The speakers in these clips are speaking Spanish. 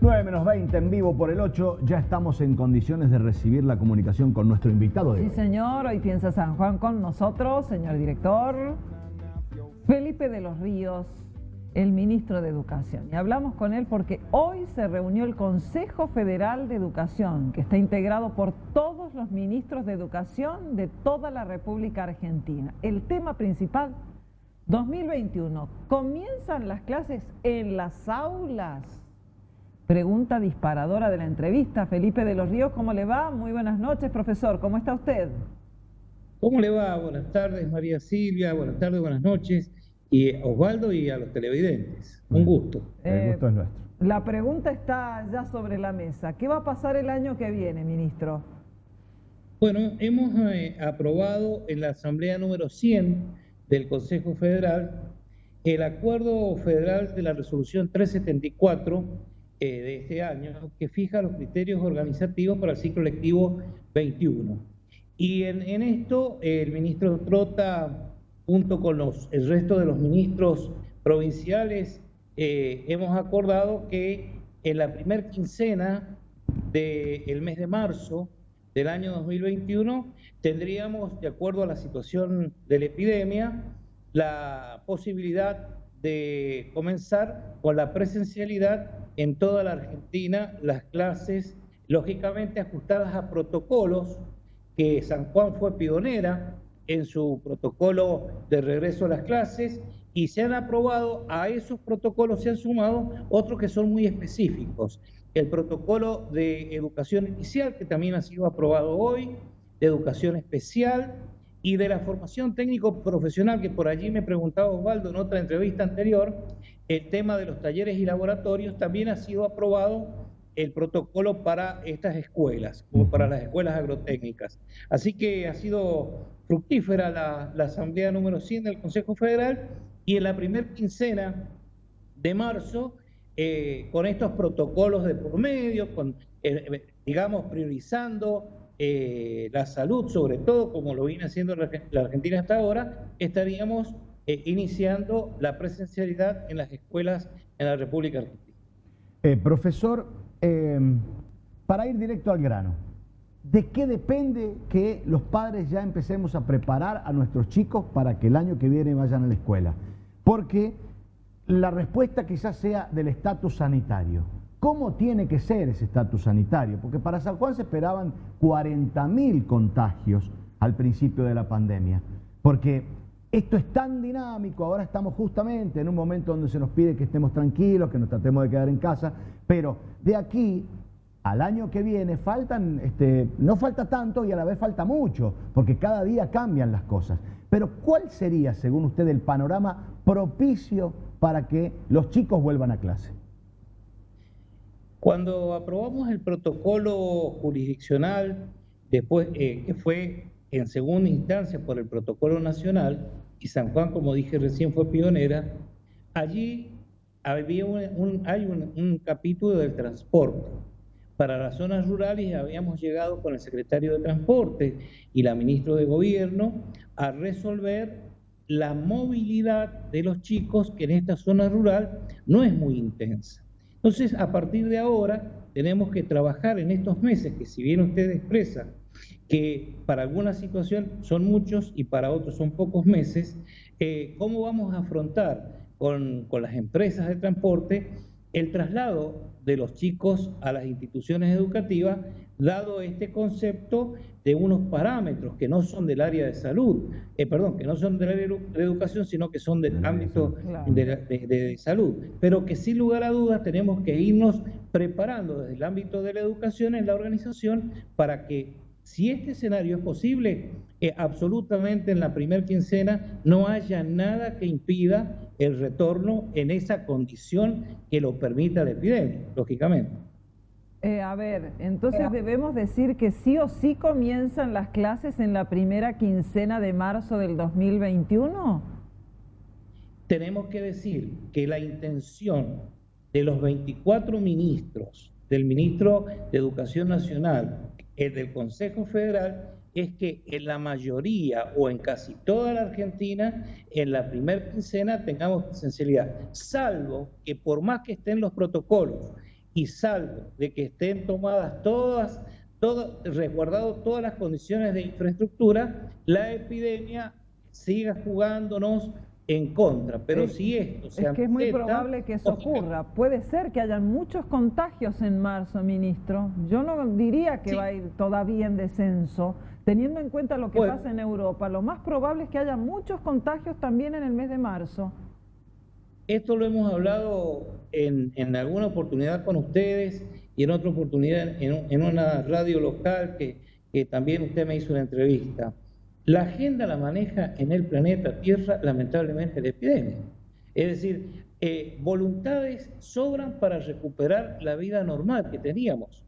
9:20 en vivo por el 8. Ya estamos en condiciones de recibir la comunicación con nuestro invitado de hoy. Sí, señor. Hoy piensa San Juan con nosotros, señor director. Felipe de los Ríos, el ministro de Educación. Y hablamos con él porque hoy se reunió el Consejo Federal de Educación, que está integrado por todos los ministros de Educación de toda la República Argentina. El tema principal, 2021, ¿comienzan las clases en las aulas? Pregunta disparadora de la entrevista. Felipe de los Ríos, ¿cómo le va? Muy buenas noches, profesor. ¿Cómo está usted? ¿Cómo le va? Buenas tardes, María Silvia. Buenas tardes, buenas noches. Y a Osvaldo y a los televidentes. Un gusto. El gusto es nuestro. La pregunta está ya sobre la mesa. ¿Qué va a pasar el año que viene, ministro? Bueno, hemos aprobado en la Asamblea número 100 del Consejo Federal el Acuerdo Federal de la Resolución 374 de este año, que fija los criterios organizativos para el ciclo lectivo 21. Y en esto el ministro Trota, junto con el resto de los ministros provinciales, hemos acordado que en la primera quincena del mes de marzo del año 2021 tendríamos, de acuerdo a la situación de la epidemia, la posibilidad de comenzar con la presencialidad en toda la Argentina, las clases lógicamente ajustadas a protocolos que San Juan fue pionera en su protocolo de regreso a las clases, y se han aprobado, a esos protocolos se han sumado otros que son muy específicos. El protocolo de educación inicial, que también ha sido aprobado hoy, de educación especial y de la formación técnico-profesional, que por allí me preguntaba Osvaldo en otra entrevista anterior, el tema de los talleres y laboratorios, también ha sido aprobado el protocolo para estas escuelas, como para las escuelas agrotécnicas. Así que ha sido fructífera la Asamblea número 100 del Consejo Federal, y en la primera quincena de marzo, con estos protocolos de por medio, digamos, priorizando la salud, sobre todo, como lo viene haciendo la Argentina hasta ahora, estaríamos iniciando la presencialidad en las escuelas en la República Argentina. Profesor, para ir directo al grano, ¿de qué depende que los padres ya empecemos a preparar a nuestros chicos para que el año que viene vayan a la escuela? Porque la respuesta quizás sea del estatus sanitario. ¿Cómo tiene que ser ese estatus sanitario? Porque para San Juan se esperaban 40.000 contagios al principio de la pandemia. Porque esto es tan dinámico, ahora estamos justamente en un momento donde se nos pide que estemos tranquilos, que nos tratemos de quedar en casa, pero de aquí al año que viene no falta tanto y a la vez falta mucho, porque cada día cambian las cosas. Pero ¿cuál sería, según usted, el panorama propicio para que los chicos vuelvan a clase? Cuando aprobamos el protocolo jurisdiccional, después que fue en segunda instancia por el protocolo nacional, y San Juan, como dije recién, fue pionera, allí había un capítulo del transporte. Para las zonas rurales habíamos llegado con el secretario de Transporte y la ministra de Gobierno a resolver la movilidad de los chicos, que en esta zona rural no es muy intensa. Entonces, a partir de ahora, tenemos que trabajar en estos meses, que si bien usted expresa que para alguna situación son muchos y para otros son pocos meses, ¿cómo vamos a afrontar con las empresas de transporte el traslado de los chicos a las instituciones educativas, dado este concepto de unos parámetros que no son del área de salud, que no son del área de educación, sino que son del ámbito de salud, pero que sin lugar a dudas tenemos que irnos preparando desde el ámbito de la educación en la organización para que, si este escenario es posible, absolutamente en la primera quincena no haya nada que impida el retorno en esa condición que lo permita la epidemia, lógicamente. Entonces debemos decir que sí o sí comienzan las clases en la primera quincena de marzo del 2021. Tenemos que decir que la intención de los 24 ministros, del ministro de Educación Nacional, el del Consejo Federal, es que en la mayoría o en casi toda la Argentina, en la primera quincena tengamos presencialidad, salvo que por más que estén los protocolos y salvo de que estén tomadas resguardado todas las condiciones de infraestructura, la epidemia siga jugándonos en contra. Pero si esto se es que es muy aprieta, probable que eso ocurra. Puede ser que hayan muchos contagios en marzo, ministro. Yo no diría que va a ir todavía en descenso. Teniendo en cuenta lo que pasa en Europa, lo más probable es que haya muchos contagios también en el mes de marzo. Esto lo hemos hablado en alguna oportunidad con ustedes y en otra oportunidad en una radio local que también usted me hizo una entrevista. La agenda la maneja en el planeta Tierra, lamentablemente, la epidemia. Es decir, voluntades sobran para recuperar la vida normal que teníamos,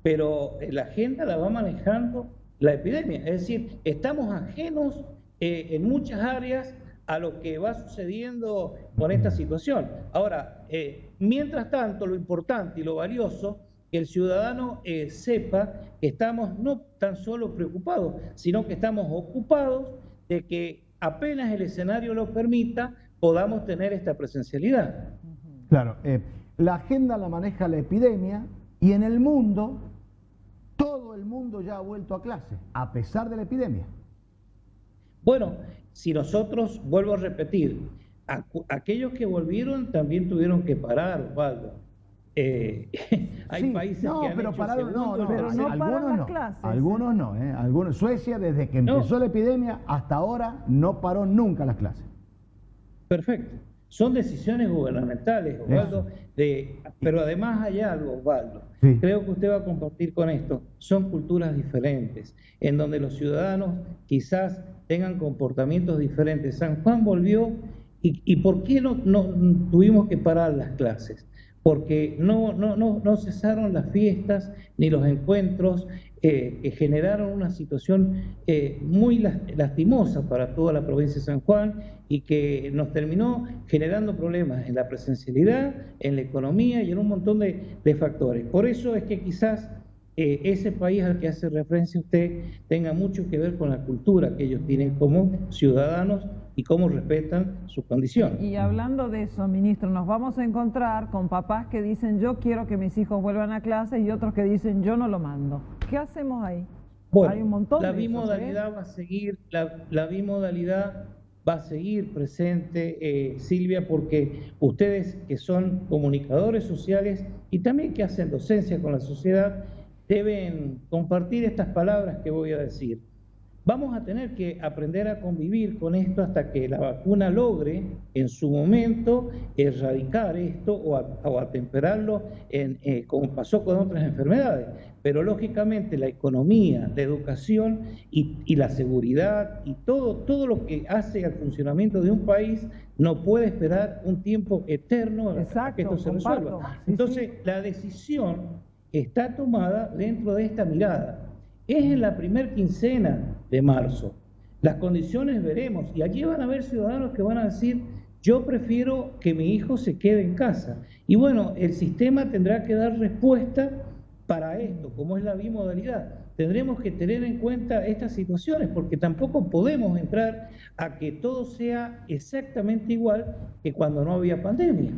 pero la agenda la va manejando la epidemia. Es decir, estamos ajenos en muchas áreas a lo que va sucediendo con esta situación. Ahora, mientras tanto, lo importante y lo valioso, que el ciudadano sepa que estamos no tan solo preocupados, sino que estamos ocupados de que apenas el escenario lo permita, podamos tener esta presencialidad. Claro, la agenda la maneja la epidemia y en el mundo, todo el mundo ya ha vuelto a clase, a pesar de la epidemia. Bueno, si nosotros, vuelvo a repetir, aquellos que volvieron también tuvieron que parar, Osvaldo. Hay países que han pero hecho pararon, pero no paran las clases. Algunos no, algunos. Suecia, desde que empezó la epidemia hasta ahora, no paró nunca las clases. Perfecto. Son decisiones gubernamentales, Osvaldo, pero además hay algo, Osvaldo. Sí. Creo que usted va a compartir con esto. Son culturas diferentes, en donde los ciudadanos quizás tengan comportamientos diferentes. San Juan volvió, ¿y por qué no tuvimos que parar las clases? Porque no cesaron las fiestas ni los encuentros que generaron una situación muy lastimosa para toda la provincia de San Juan y que nos terminó generando problemas en la presencialidad, en la economía y en un montón de factores. Por eso es que quizás ese país al que hace referencia usted tenga mucho que ver con la cultura que ellos tienen como ciudadanos y cómo respetan su condición. Y hablando de eso, ministro, nos vamos a encontrar con papás que dicen yo quiero que mis hijos vuelvan a clase y otros que dicen yo no lo mando. ¿Qué hacemos ahí? Bueno, hay un montón la de bimodalidad va a seguir, la bimodalidad va a seguir presente, Silvia, porque ustedes que son comunicadores sociales y también que hacen docencia con la sociedad, deben compartir estas palabras que voy a decir. Vamos a tener que aprender a convivir con esto hasta que la vacuna logre en su momento erradicar esto o atemperarlo como pasó con otras enfermedades. Pero lógicamente la economía, la educación y la seguridad y todo lo que hace al funcionamiento de un país no puede esperar un tiempo eterno a que esto se resuelva. Entonces, la decisión está tomada dentro de esta mirada. Es en la primera quincena de marzo. Las condiciones veremos. Y allí van a haber ciudadanos que van a decir, yo prefiero que mi hijo se quede en casa. Y bueno, el sistema tendrá que dar respuesta para esto, como es la bimodalidad. Tendremos que tener en cuenta estas situaciones, porque tampoco podemos entrar a que todo sea exactamente igual que cuando no había pandemia.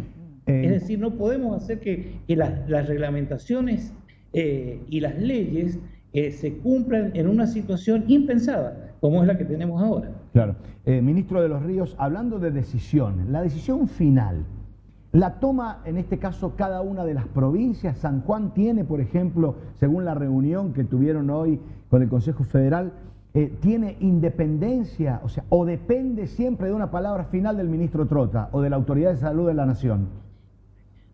Es decir, no podemos hacer que las reglamentaciones y las leyes se cumplan en una situación impensada, como es la que tenemos ahora. Claro. Ministro de los Ríos, hablando de decisión, la decisión final, ¿la toma en este caso cada una de las provincias? San Juan tiene, por ejemplo, según la reunión que tuvieron hoy con el Consejo Federal, ¿tiene independencia? O sea, ¿o depende siempre de una palabra final del ministro Trota o de la Autoridad de Salud de la Nación?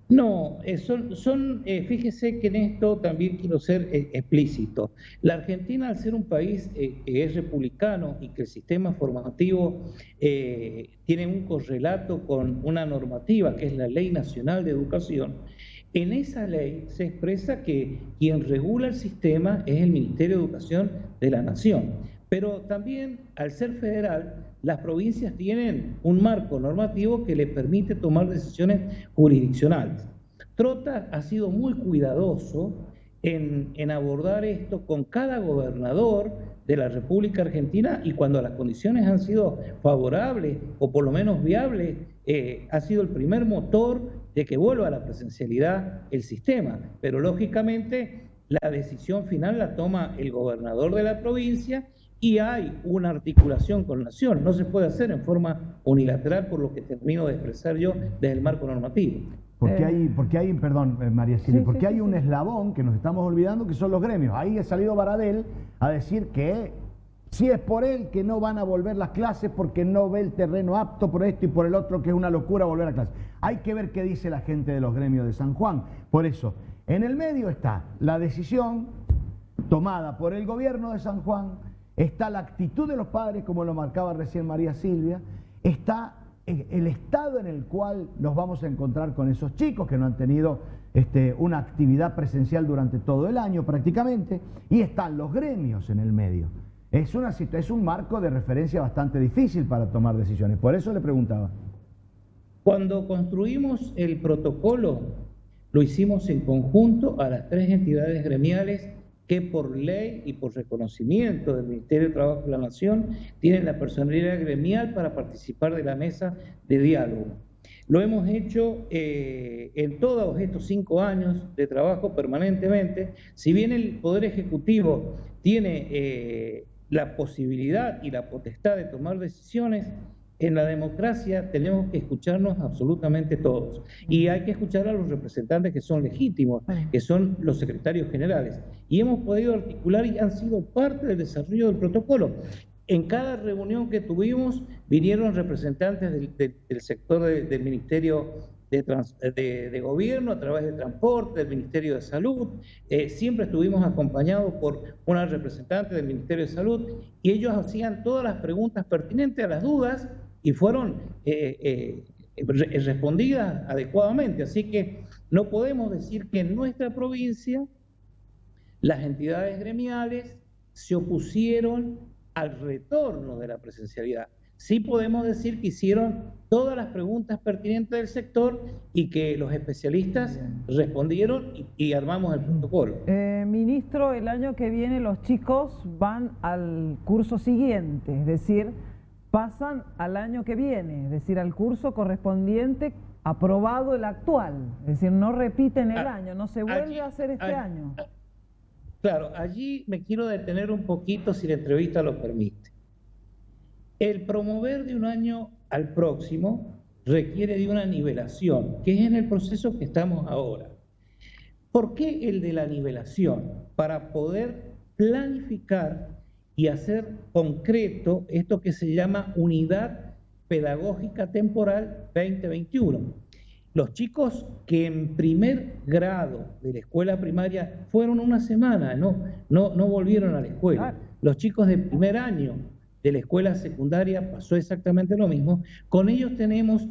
No, fíjese que en esto también quiero ser explícito. La Argentina, al ser un país que es republicano y que el sistema formativo tiene un correlato con una normativa que es la Ley Nacional de Educación, en esa ley se expresa que quien regula el sistema es el Ministerio de Educación de la Nación. Pero también, al ser federal, las provincias tienen un marco normativo que le permite tomar decisiones jurisdiccionales. Trota ha sido muy cuidadoso en abordar esto con cada gobernador de la República Argentina y cuando las condiciones han sido favorables o por lo menos viables, ha sido el primer motor de que vuelva a la presencialidad el sistema, pero lógicamente la decisión final la toma el gobernador de la provincia y hay una articulación con Nación. No se puede hacer en forma unilateral, por lo que termino de expresar yo desde el marco normativo. Porque hay, perdón, María Silvia, porque hay un eslabón que nos estamos olvidando, que son los gremios. Ahí ha salido Baradel a decir que si es por él que no van a volver las clases porque no ve el terreno apto por esto y por el otro, que es una locura volver a clases. Hay que ver qué dice la gente de los gremios de San Juan. Por eso, en el medio está la decisión tomada por el gobierno de San Juan, está la actitud de los padres, como lo marcaba recién María Silvia, está el estado en el cual nos vamos a encontrar con esos chicos que no han tenido una actividad presencial durante todo el año prácticamente, y están los gremios en el medio. Es un marco de referencia bastante difícil para tomar decisiones, por eso le preguntaba. Cuando construimos el protocolo, lo hicimos en conjunto a las 3 entidades gremiales que por ley y por reconocimiento del Ministerio de Trabajo de la Nación tienen la personalidad gremial para participar de la mesa de diálogo. Lo hemos hecho en todos estos 5 años de trabajo permanentemente. Si bien el Poder Ejecutivo tiene la posibilidad y la potestad de tomar decisiones, en la democracia tenemos que escucharnos absolutamente todos. Y hay que escuchar a los representantes que son legítimos, que son los secretarios generales. Y hemos podido articular y han sido parte del desarrollo del protocolo. En cada reunión que tuvimos vinieron representantes del sector del Ministerio de Gobierno, a través de Transporte, del Ministerio de Salud. Siempre estuvimos acompañados por una representante del Ministerio de Salud y ellos hacían todas las preguntas pertinentes a las dudas y fueron respondidas adecuadamente. Así que no podemos decir que en nuestra provincia las entidades gremiales se opusieron al retorno de la presencialidad. Sí podemos decir que hicieron todas las preguntas pertinentes del sector y que los especialistas respondieron y armamos el protocolo. Ministro, el año que viene los chicos van al curso siguiente, es decir, pasan al año que viene, es decir, al curso correspondiente aprobado el actual, es decir, no repiten el año, no se vuelve a hacer este año. Claro, allí me quiero detener un poquito si la entrevista lo permite. El promover de un año al próximo requiere de una nivelación, que es en el proceso que estamos ahora. ¿Por qué el de la nivelación? Para poder planificar y hacer concreto esto que se llama Unidad Pedagógica Temporal 2021. Los chicos que en primer grado de la escuela primaria fueron una semana, no volvieron a la escuela. Los chicos de primer año de la escuela secundaria pasó exactamente lo mismo. Con ellos tenemos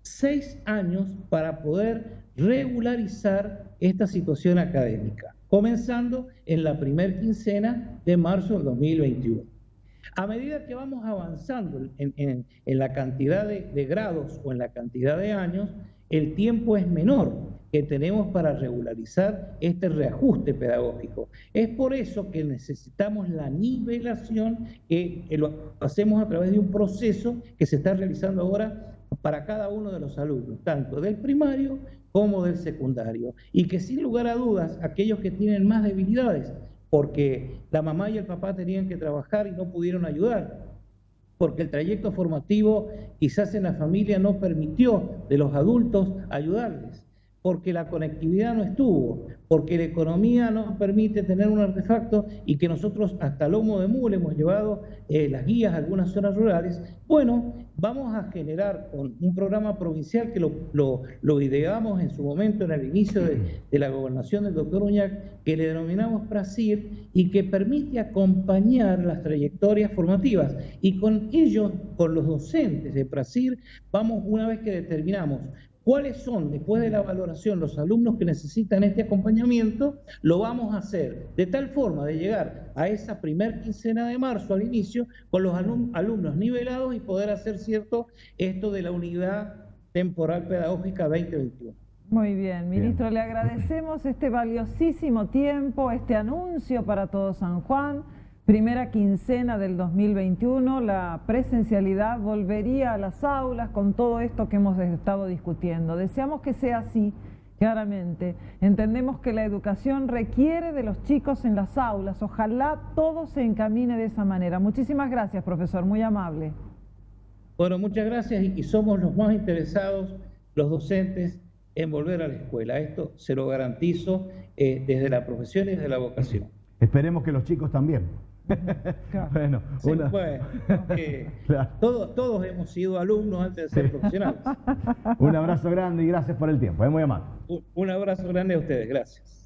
6 años para poder regularizar esta situación académica, comenzando en la primera quincena de marzo del 2021. A medida que vamos avanzando en la cantidad de grados o en la cantidad de años, el tiempo es menor que tenemos para regularizar este reajuste pedagógico. Es por eso que necesitamos la nivelación, que lo hacemos a través de un proceso que se está realizando ahora para cada uno de los alumnos, tanto del primario como del secundario, y que sin lugar a dudas, aquellos que tienen más debilidades, porque la mamá y el papá tenían que trabajar y no pudieron ayudar, porque el trayecto formativo quizás en la familia no permitió de los adultos ayudarles, porque la conectividad no estuvo, porque la economía no permite tener un artefacto y que nosotros hasta lomo de mule hemos llevado las guías a algunas zonas rurales. Bueno, vamos a generar con un programa provincial que lo ideamos en su momento en el inicio de la gobernación del doctor Uñac, que le denominamos PRASIR y que permite acompañar las trayectorias formativas. Y con ellos, con los docentes de PRASIR, vamos, una vez que determinamos cuáles son, después de la valoración, los alumnos que necesitan este acompañamiento, lo vamos a hacer de tal forma de llegar a esa primer quincena de marzo al inicio con los alumnos nivelados y poder hacer cierto esto de la Unidad Temporal Pedagógica 2021. Muy bien, ministro, le agradecemos este valiosísimo tiempo, este anuncio para todo San Juan. primera quincena del 2021, la presencialidad volvería a las aulas con todo esto que hemos estado discutiendo. Deseamos que sea así, claramente. Entendemos que la educación requiere de los chicos en las aulas. Ojalá todo se encamine de esa manera. Muchísimas gracias, profesor, muy amable. Bueno, muchas gracias y somos los más interesados, los docentes, en volver a la escuela. Esto se lo garantizo desde la profesión y desde la vocación. Esperemos que los chicos también. Claro. Bueno, Sí, una... bueno, Claro. todos hemos sido alumnos antes de ser profesionales. Un abrazo grande y gracias por el tiempo. Es muy amable. Un abrazo grande a ustedes, gracias.